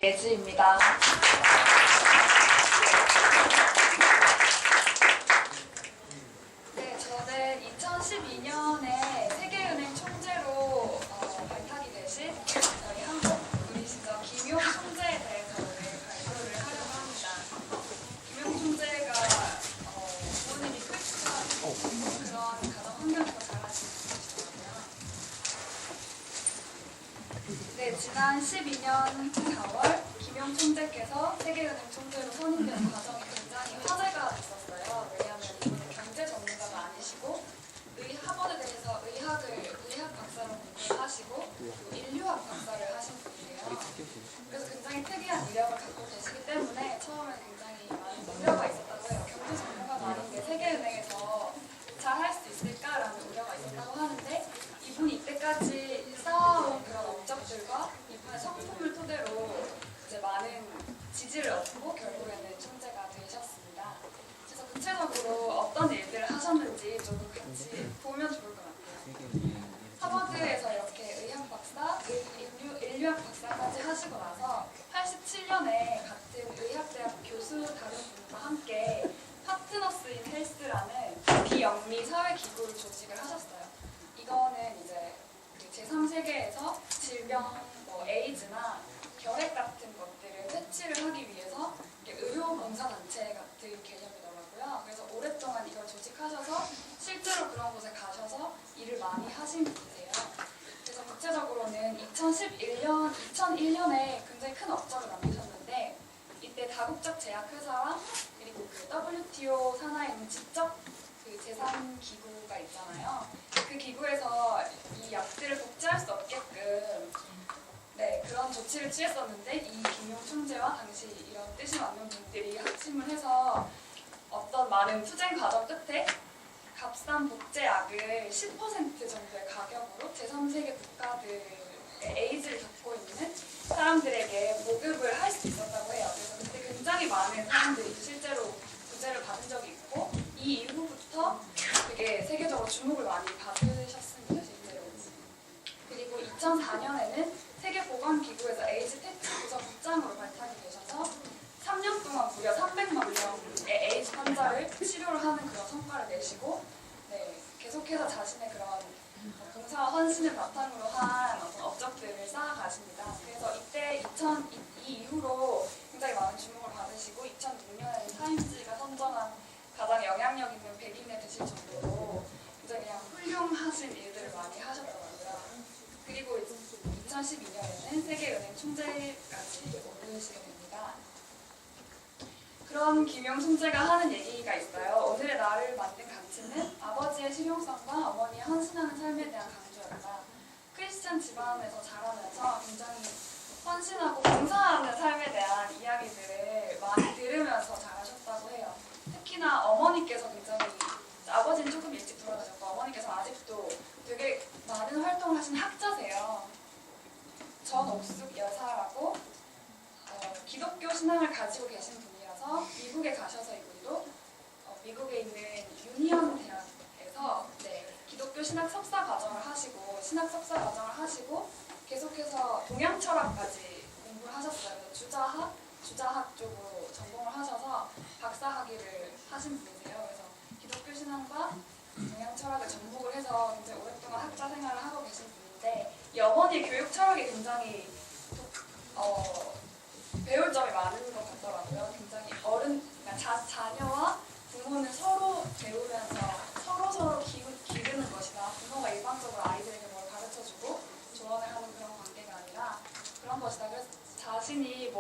예지입니다. 네, 저는 2012년에 세계은행 총재로 발탁이 되신 저희 한국 분이시죠. 김용 총재에 대해서 오늘 발표를 하려고 합니다. 김용 총재가 부모님이 크리스찬 그런 가정 환경에서 자라신 분이시더라고요. 네, 지난 12년 4월 김용 총재께서 세계은행 총재로 선임된 과정이 굉장히 화제가 됐었어요. 왜냐하면 이분은 경제 전문가가 아니시고 하버드대에서 의학 박사로 공부하시고 인류학 박사를 하신 분이에요. 그래서 굉장히 특이한 이력을 갖고 계시기 때문에 처음에 굉장히 많은 우려가 있었다고 해요. 경제 전문가가 아닌데 세계은행에서 잘 할 수 있을까라는 우려가 있었다고 하는데 이분이 이때까지 쌓아온 그런 업적들과 이분의 성품을 토대로 이제 많은 지지를 얻고 결국에는 총재가 되셨습니다. 그래서 구체적으로 어떤 일들을 하셨는지 조금 같이 보면 좋을 것 같아요. 하버드에서 이렇게 의학 박사, 인류학 박사까지 하시고 나서 87년에 같은 의학대학 교수 다른 분과 함께 파트너스 인 헬스라는 비영리 사회기구를 조직을 하셨어요. 이거는 이제 제3세계에서 질병, 에이즈나 결핵 같은 것들을 퇴치를 하기 위해서 의료봉사단체 같은 개념이더라고요. 그래서 오랫동안 이걸 조직하셔서 실제로 그런 곳에 가셔서 일을 많이 하신 분이세요. 그래서 구체적으로는 2001년에 굉장히 큰 업적을 남기셨는데 이때 다국적 제약회사와 그리고 그 WTO 산하에 있는 지적 그 제3기구가 있잖아요. 그 기구에서 이 약들을 복제할 수 없게끔 그런 조치를 취했었는데 이 김용 총재와 당시 이런 뜻이 맞는 분들이 합심을 해서 어떤 많은 투쟁 과정 끝에 값싼 복제약을 10% 정도의 가격으로 제3세계 국가들의 에이즈를 겪고 있는 사람들에게 보급을 할 수 있었다고 해요. 그래서 그때 굉장히 많은 사람들이 실제로 구제를 받은 적이 있고 이 이후부터 되게 세계적으로 주목을 많이 받으셨습니다. 실제로. 그리고 2004년에는 세계보건기구에서 에이즈 퇴치 부서 국장으로 발탁이 되셔서 3년 동안 무려 300만 명의 에이즈 환자를 치료를 하는 그런 성과를 내시고 계속해서 자신의 그런 봉사와 헌신을 바탕으로 한 업적들을 쌓아가십니다. 그래서 이 이후로 굉장히 많은 주목을 받으시고 2006년에는 타임지가 선정한 가장 영향력 있는 100인에 드실 정도로 굉장히 그냥 훌륭하신 일들을 많이 하셨더라고요. 그리고 2012년에는 세계은행 총재까지 오르시게 됩니다. 그런 김용 총재가 하는 얘기가 있어요. 오늘의 나를 만든 가치는 아버지의 실용성과 어머니의 헌신하는 삶에 대한 강조였다. 크리스찬 집안에서 자라면서 굉장히 헌신하고 봉사하는 삶에 대한 이야기들을 많이 들으면서 자라셨다고 해요. 특히나 어머니께서 굉장히, 아버지는 조금 일찍 돌아가셨고 어머니께서 아직도 되게 많은 활동을 하신 학자세요. 전옥숙 여사라고 기독교 신앙을 가지고 계신 분이라서 미국에 가셔서 이분도 미국에 있는 유니언 대학에서 기독교 신학 석사 과정을 하시고 계속해서 동양 철학까지 공부를 하셨어요. 주자학 쪽으로 전공을 하셔서 박사 학위를 하신 분이세요. 그래서 기독교 신앙과 동양 철학을 접목을 해서 굉장히 오랫동안 학자 생활을 하고 계신 분인데 이 어머니의 교육 철학이 굉장히 배울 점이 많은 것 같더라고요. 굉장히 그러니까 자녀와 부모는 서로 배우면서 서로 기르는 것이다. 부모가 일방적으로 아이들에게 뭘 가르쳐주고 조언을 하는 그런 관계가 아니라 그런 것이다. 그래서 자신이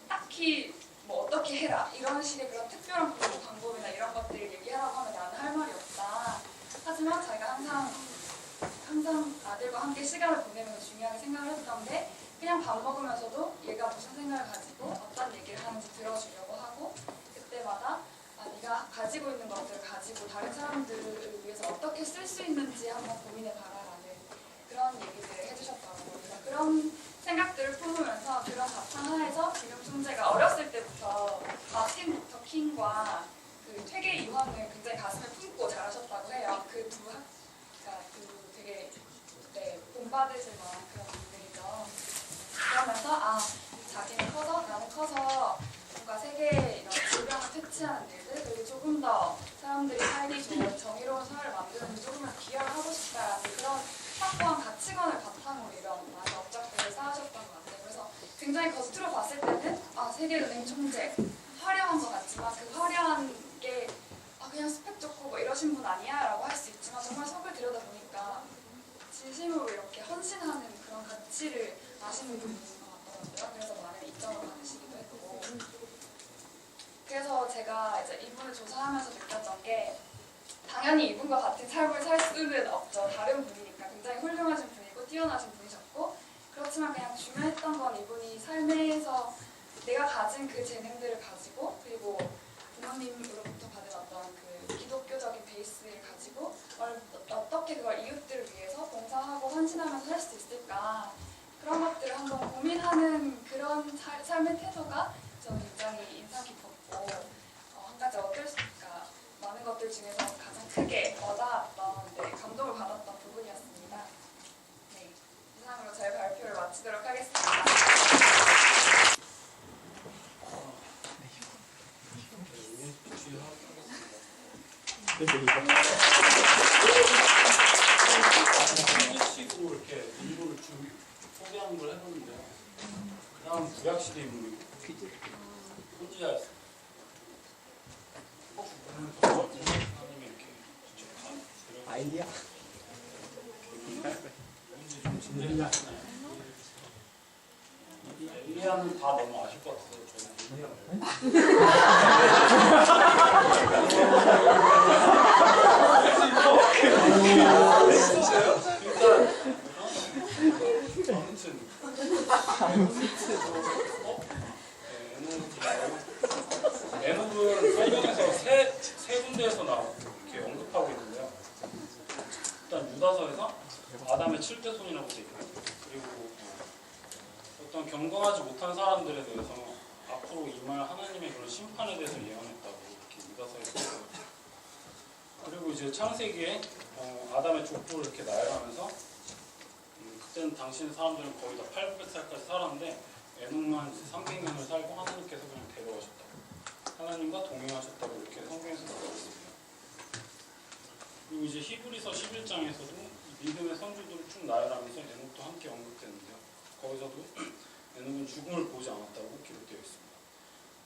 딱히 어떻게 해라 이런 식의 그런 특별한 공부 방법이나 이런 것들을 얘기하라고 하면 나는 할 말이 없다. 하지만 자기가 항상 아들과 함께 시간을 보내면서 중요하게 생각을 했던데 그냥 밥 먹으면서도 얘가 무슨 생각을 가지고 어떤 얘기를 하는지 들어주려고 하고 그때마다 네가 가지고 있는 것들을 가지고 다른 사람들을 위해서 어떻게 쓸 수 있는지 한번 고민해봐라라는 그런 얘기들을 해주셨더라고요. 그런 생각들을 품으면서 그런 바탕하에서 김용 총재가 어렸을 때부터 마틴 루터 킹과 그 퇴계 이황을 굉장히 가슴에 품고 자라셨다고 해요. 그 되게 본받으실 만한 그런 분들이죠. 그러면서 자기는 커서 커서 뭔가 세계의 이런 질병을 퇴치하는 일들, 그리고 조금 더 사람들이 살기 좋은 정의로운 사회를 만드는 데 조금만 기여를 하고 싶다라는 그런 확고한 가치관을 바탕으로 이런 많은 업적들을 쌓으셨던 것 같아요. 그래서 굉장히 겉으로 봤을 때는 세계은행 총재, 화려한 것 같지만 그 화려한 게 그냥 스펙 좋고 뭐 이러신 분 아니야? 라고 할 수 있지만 정말 속을 들여다보니까 진심으로 이렇게 헌신하는 그런 가치를 아시는 분인 것 같더라고요. 그래서 많은 이점을 받으시기도 했고, 그래서 제가 이제 이분을 조사하면서 느꼈던 게 당연히 이분과 같은 삶을 살 수는 없죠. 다른 분이니까 굉장히 훌륭하신 분이고 뛰어나신 분이셨고, 그렇지만 그냥 중요했던 건 이분이 삶에서 내가 가진 그 재능들을 가지고, 그리고 부모님으로부터 받아왔던 그 기독교적인 베이스를 가지고 어떻게 그걸 이웃들을 위해서 봉사하고 헌신하면서 살 수 있을까, 그런 것들을 한번 고민하는 그런 삶의 태도가 저는 굉장히 인상 깊었고, 한 가지 많은 것들 중에서 가장 크게 와닿았던, 감동을 받았던 부분이었습니다. 네, 이상으로 제 발표를 마치도록 하겠습니다. 식으로 이렇게 인물을 소개하는 걸 해보는데, 그 다음 구약시대 인물이고 혼지자였어요. 하나님이 이렇게 직접 아이디어? 뭔지 좀 진지하게 하시나요? 엘리야는 다 너무 아실 것 같아서 에녹은 성경에서 세 군데에서 이렇게 언급하고 있는데요. 일단 유다서에서 아담의 7대손이라고 되어 있고, 그리고 어떤 경건하지 못한 사람들에 대해서 앞으로 임할 하나님의 그런 심판에 대해서 예언했다고 이렇게 유다서에 쓰고, 그리고 이제 창세기에 아담의 족보를 이렇게 나열하면서 그때는 당시 사람들은 거의 다 800살까지 살았는데 에녹만 300년을 살고 하나님께서 그냥 데려가셨다고, 하나님과 동행하셨다고 이렇게 성경에서 나오고 있습니다. 그리고 이제 히브리서 11장에서도 믿음의 선주들을 쭉 나열하면서 에녹도 함께 언급되는데요. 거기서도 에녹은 죽음을 보지 않았다고 기록되어 있습니다.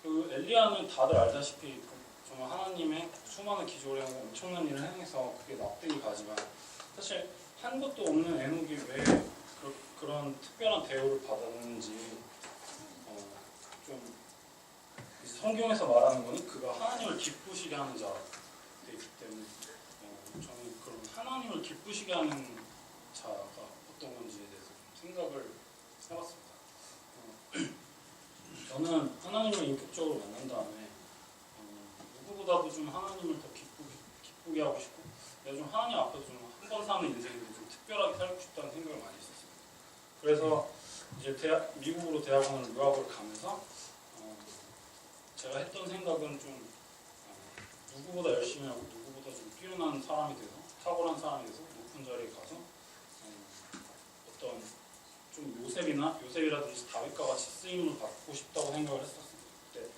그 엘리야는 다들 알다시피 정말 하나님의 수많은 기적을 행하고 엄청난 일을 행해서 그게 납득이 가지만, 사실 한 것도 없는 에녹이 왜 그런 특별한 대우를 받았는지, 좀 성경에서 말하는 것은 그가 하나님을 기쁘시게 하는 자가 되어 있기 때문에 저는 그런 하나님을 기쁘시게 하는 자가 어떤 건지에 대해서 생각을 해봤습니다. 저는 하나님을 인격적으로 만난 다음에 누구보다도 좀 하나님을 더 기쁘게 하고 싶고, 내가 좀 하나님 앞에서 좀 한 번 사는 인생을 좀 특별하게 살고 싶다는 생각을 많이 했었습니다. 그래서 이제 미국으로 대학원을 유학을 가면서 제가 했던 생각은 좀 누구보다 열심히 하고 누구보다 좀 뛰어난 사람이 돼서, 탁월한 사람이 돼서 높은 자리에 가서 어떤 좀 요셉이라든지 다윗과 같이 쓰임을 받고 싶다고 생각을 했었습니다. 그때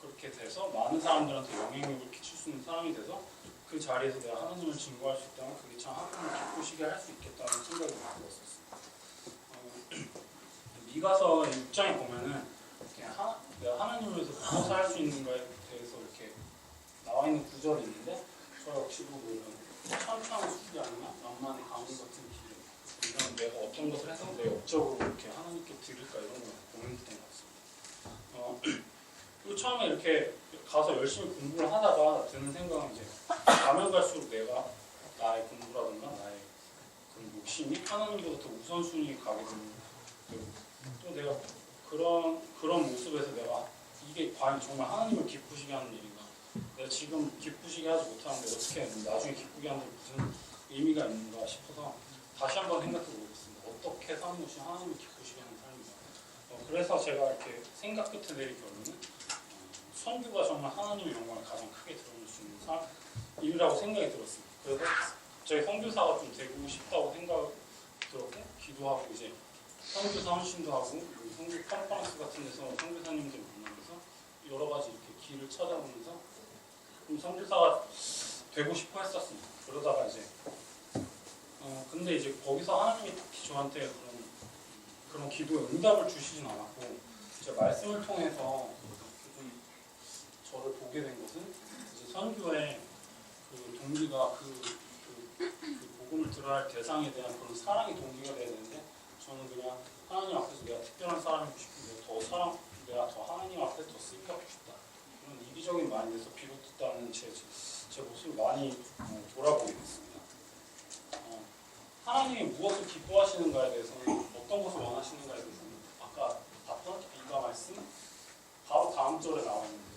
그렇게 돼서 많은 사람들한테 영향력을 끼칠 수 있는 사람이 돼서 그 자리에서 내가 하나님을 증거할 수 있다면 그게 참 하나님을 기쁘시게 할 수 있겠다는 생각이 들었었습니다. 미가서 6장에 보면은 내가 하나님을 위해서 무엇을 할 수 있는가에 대해서 이렇게 나와 있는 구절이 있는데, 저 역시도 천천한 수준이 아니라 만만의 가문 같은 길, 이런 내가 어떤 것을 해서 내 업적으로 이렇게 하나님께 드릴까, 이런 걸 고민했던 것 같습니다. 그리고 처음에 이렇게 가서 열심히 공부를 하다가 드는 생각은, 이제 가면 갈수록 내가 나의 공부라든가 나의 그런 욕심이 하나님보다 더 우선순위에 가게 되는, 또 내가 그런 모습에서 내가 이게 과연 정말 하나님을 기쁘시게 하는 일인가, 내가 지금 기쁘시게 하지 못하는데 어떻게 나중에 기쁘게 하는 게 무슨 의미가 있는가 싶어서 다시 한번 생각해 보겠습니다. 어떻게 사는 것이 하나님을 기쁘시게 하는 삶인가. 그래서 제가 이렇게 생각 끝에 내린 결론은 선교가 정말 하나님의 영광을 가장 크게 드러낼 수 있는 일이라고 생각이 들었습니다. 그래서 저희 선교사가 좀 되고 싶다고 생각이 들었고, 기도하고 이제 선교사 헌신도 하고 선교 컨퍼런스 같은 같은 데서 선교사님들 만나면서 여러 가지 이렇게 길을 찾아보면서 좀 선교사가 되고 싶어 했었습니다. 그러다가 이제 근데 이제 거기서 하나님이 특히 저한테 그런 기도에 응답을 주시진 않았고 제 말씀을 통해서 좀 저를 보게 된 것은 이제 선교의 그 동기가 그 복음을 들어야 할 대상에 대한 그런 사랑이 동기가 돼야 되는데 저는 그냥 하나님 앞에서 내가 특별한 사람이고 싶은데 내가 더 하나님 앞에 더 쓰임받고 싶다. 그런 이기적인 마인드에서 비롯됐다는 제 모습을 많이 돌아보게 됐습니다. 하나님이 무엇을 기뻐하시는가에 대해서는 어떤 것을 원하시는가에 대해서는 아까 봤던 이가 말씀 바로 다음 절에 나와 있는데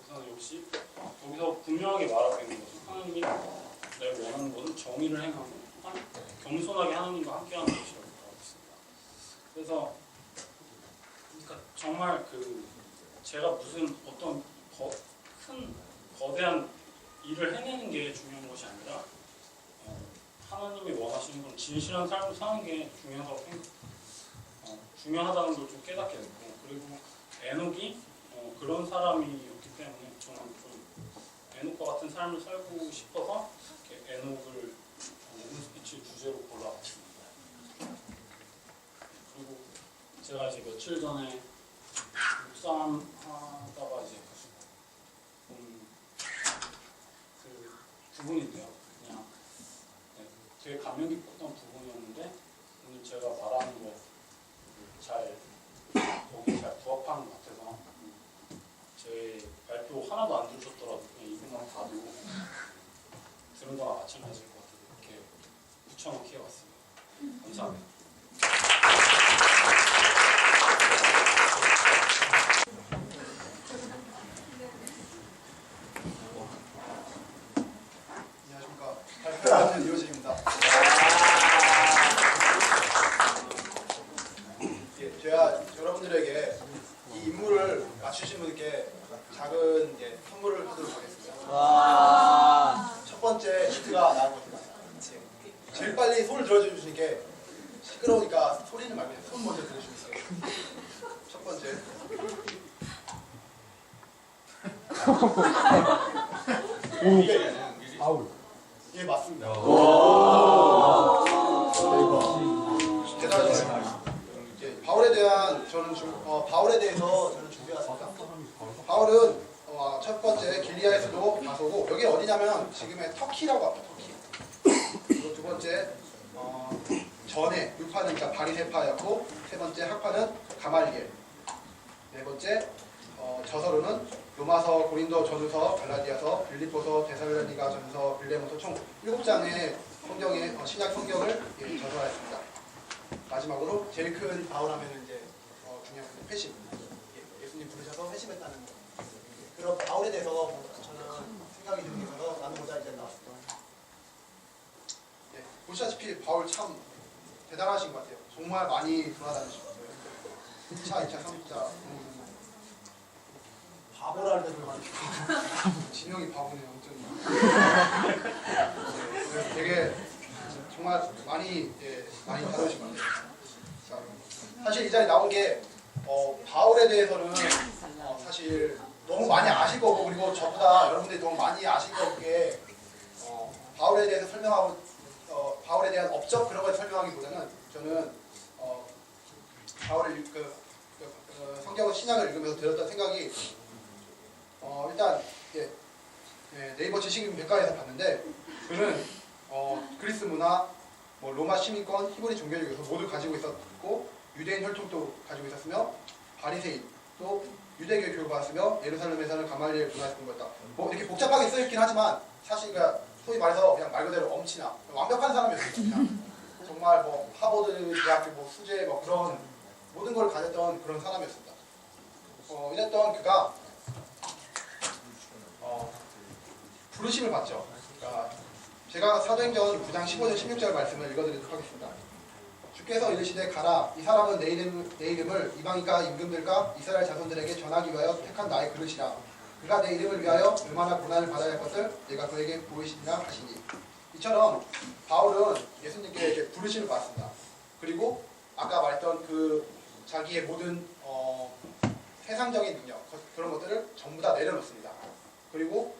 그래서 역시 여기서 분명하게 말하고 있는 것은 하나님이 내가 원하는 것은 정의를 행하고 겸손하게 하나님과 함께하는 것이라고 말하고 있습니다. 그래서 그러니까 정말 제가 무슨 어떤 큰 거대한 일을 해내는 게 중요한 것이 아니라 하나님이 원하시는 건 진실한 삶을 사는 게 중요하다는 걸 좀 깨닫게 됐고 그리고 에녹이 그런 사람이었기 때문에 저는 좀 에녹과 같은 삶을 살고 싶어서 이렇게 에녹을 오늘 스피치 주제로 골라봤습니다. 그리고 제가 이제 며칠 전에 묵상하다가 이제 그 부분인데요. 그냥 되게 감명 깊었던 부분이었는데 오늘 제가 말하는 거 거기 잘 부합하는 것 같아서 제 발표 하나도 안 들으셨더라도 그냥 이것만 봐도 들은 거랑 마찬가지일 것 같아서 이렇게 붙여넣기 해봤습니다. 감사합니다. 안녕하십니까. 발표하는 이호진입니다. 제가 여러분들에게 이 인물을 맞추신 분께 작은 선물을 하도록 하겠습니다. 첫 번째 힌트가 나온 것 같습니다. 제일 빨리 손을 들어주시니까 시끄러우니까 소리는 말고 손 먼저 들어주세요. 첫 번째. 예, 맞습니다. 대단하시네요. 바울에 대해서 저는 준비해왔습니다. 바울은 첫 번째 길리아에서도 가서고 여기 어디냐면 지금의 터키라고 합니다. 터키. 그리고 두 번째 전에 율파는 그러니까 바리새파였고 세 번째 학파는 가말리엘. 네 번째 저서로는 로마서, 고린도 전후서, 갈라디아서, 빌립보서, 데살로니가 전서, 빌레몬서 총 7장의 성경의 신약 성경을 저서하였습니다. 마지막으로 제일 큰 바울하면 이제 중요한 건 회심. 예수님 부르셔서 회심했다는 거. 그런 바울에 대해서 저는 생각이 드는 게 있어서 나누고자 이제 나왔습니다. 보시다시피 바울 참 대단하신 것 같아요. 정말 많이 돌아다니셨어요. 1차, 2차, 3차. 바보라는 데도 많이 지명이 바보네요. 그래서 되게 정말 많이 다루신 것 같아요. 자, 사실 이 자리에 나온 게 바울에 대해서는 사실 너무 많이 아실 거고 그리고 저보다 여러분들이 너무 많이 아실 거기에 바울에 대해서 설명하고 바울에 대한 업적 그런 걸 설명하기보다는 저는 바울의 성경의 신약을 읽으면서 들었던 생각이 일단 네이버 지식백과에서 봤는데 그는 그리스 문화, 로마 시민권, 히브리 종교적에서 모두 가지고 있었고 유대인 혈통도 가지고 있었으며 바리새인 또 유대교 교육을 받았으며 예루살렘에서는 가말리엘 문화에서 공부했다. 뭐 이렇게 복잡하게 쓰였긴 하지만 사실 소위 말해서 그냥 말 그대로 엄친아 완벽한 사람이었어요. 그냥 정말 뭐 하버드 대학교 뭐 수재 뭐 그런 모든 걸 가졌던 그런 사람이었습니다. 이랬던 그가 부르심을 받죠. 그러니까 제가 사도행전 9장 15절 16절 말씀을 읽어드리도록 하겠습니다. 주께서 이르시되 가라 이 사람은 내 이름을 이방인과 임금들과 이스라엘 자손들에게 전하기 위하여 택한 나의 그릇이라 그가 내 이름을 위하여 얼마나 고난을 받아야 할 것을 내가 그에게 보이시리라 하시니. 이처럼 바울은 예수님께 이렇게 부르심을 받습니다. 그리고 아까 말했던 그 자기의 모든 세상적인 능력 그런 것들을 전부 다 내려놓습니다. 그리고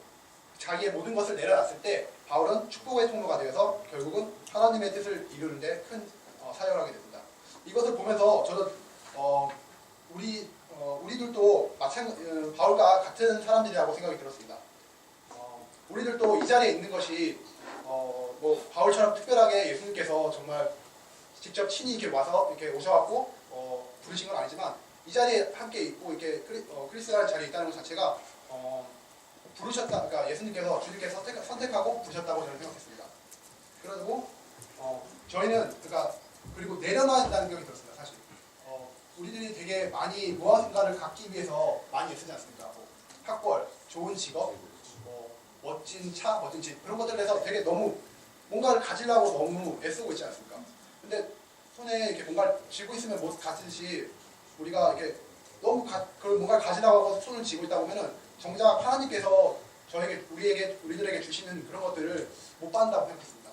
자기의 모든 것을 내려놨을 때 바울은 축복의 통로가 되어서 결국은 하나님의 뜻을 이루는데 큰 사역을 하게 됩니다. 이것을 보면서 저는 우리들도 바울과 같은 사람들이라고 생각이 들었습니다. 우리들도 이 자리에 있는 것이 뭐 바울처럼 특별하게 예수님께서 정말 직접 친히 이렇게 와서 이렇게 오셔갖고 부르신 건 아니지만 이 자리에 함께 있고 이렇게 그리스라는 자리에 있다는 것 자체가 부르셨다, 그러니까 예수님께서 주님께서 선택하고 부르셨다고 저는 생각했습니다. 그리고 저희는 그리고 내려놔야 한다는 생각이 들었습니다. 사실 우리들이 되게 많이 무엇인가를 갖기 위해서 많이 애쓰지 않습니까? 뭐 학벌, 좋은 직업, 멋진 차, 멋진 집 그런 것들에 대해서 되게 너무 뭔가를 가지려고 너무 애쓰고 있지 않습니까? 근데 손에 이렇게 뭔가를 쥐고 있으면 뭐 같듯이 우리가 이렇게 너무 그걸 뭔가를 가지려고 하고 손을 쥐고 있다 보면은 정작 하나님께서 우리들에게 주시는 그런 것들을 못 받는다고 생각했습니다.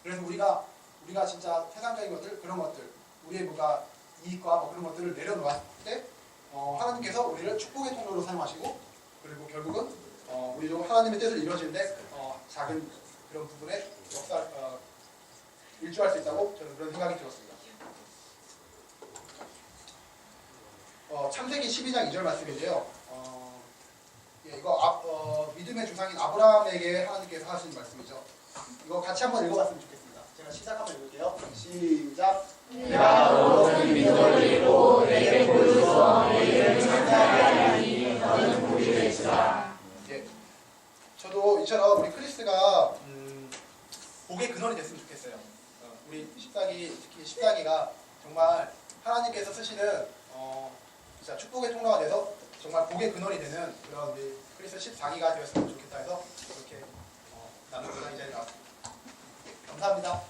그래서 우리가 진짜 세상적인 것들, 그런 것들, 우리의 뭔가 이익과 뭐 그런 것들을 내려놓았을 때 하나님께서 우리를 축복의 통로로 사용하시고 그리고 결국은 우리도 하나님의 뜻을 이루어지는데 작은 그런 부분에 일조할 수 있다고 저는 그런 생각이 들었습니다. 창세기 12장 2절 말씀인데요. 이거 믿음의 조상인 아브라함에게 하나님께서 하신 말씀이죠. 이거 같이 한번 읽어봤으면 좋겠습니다. 제가 시작 한번 읽을게요. 시작. 내가 너를 믿어리고 내게 보여서 너희를 창대하게 하리니 너는 복이 되리라. 예, 저도 이처럼 우리 크리스가 복의 근원이 됐으면 좋겠어요. 우리 특히 14기가 정말 하나님께서 쓰시는 진짜 축복의 통로가 돼서 정말 복의 근원이 되는 그런 우리 크리스 14기가 되었으면 좋겠다 해서 그렇게 나누고자 이 자리에 나왔습니다. 감사합니다.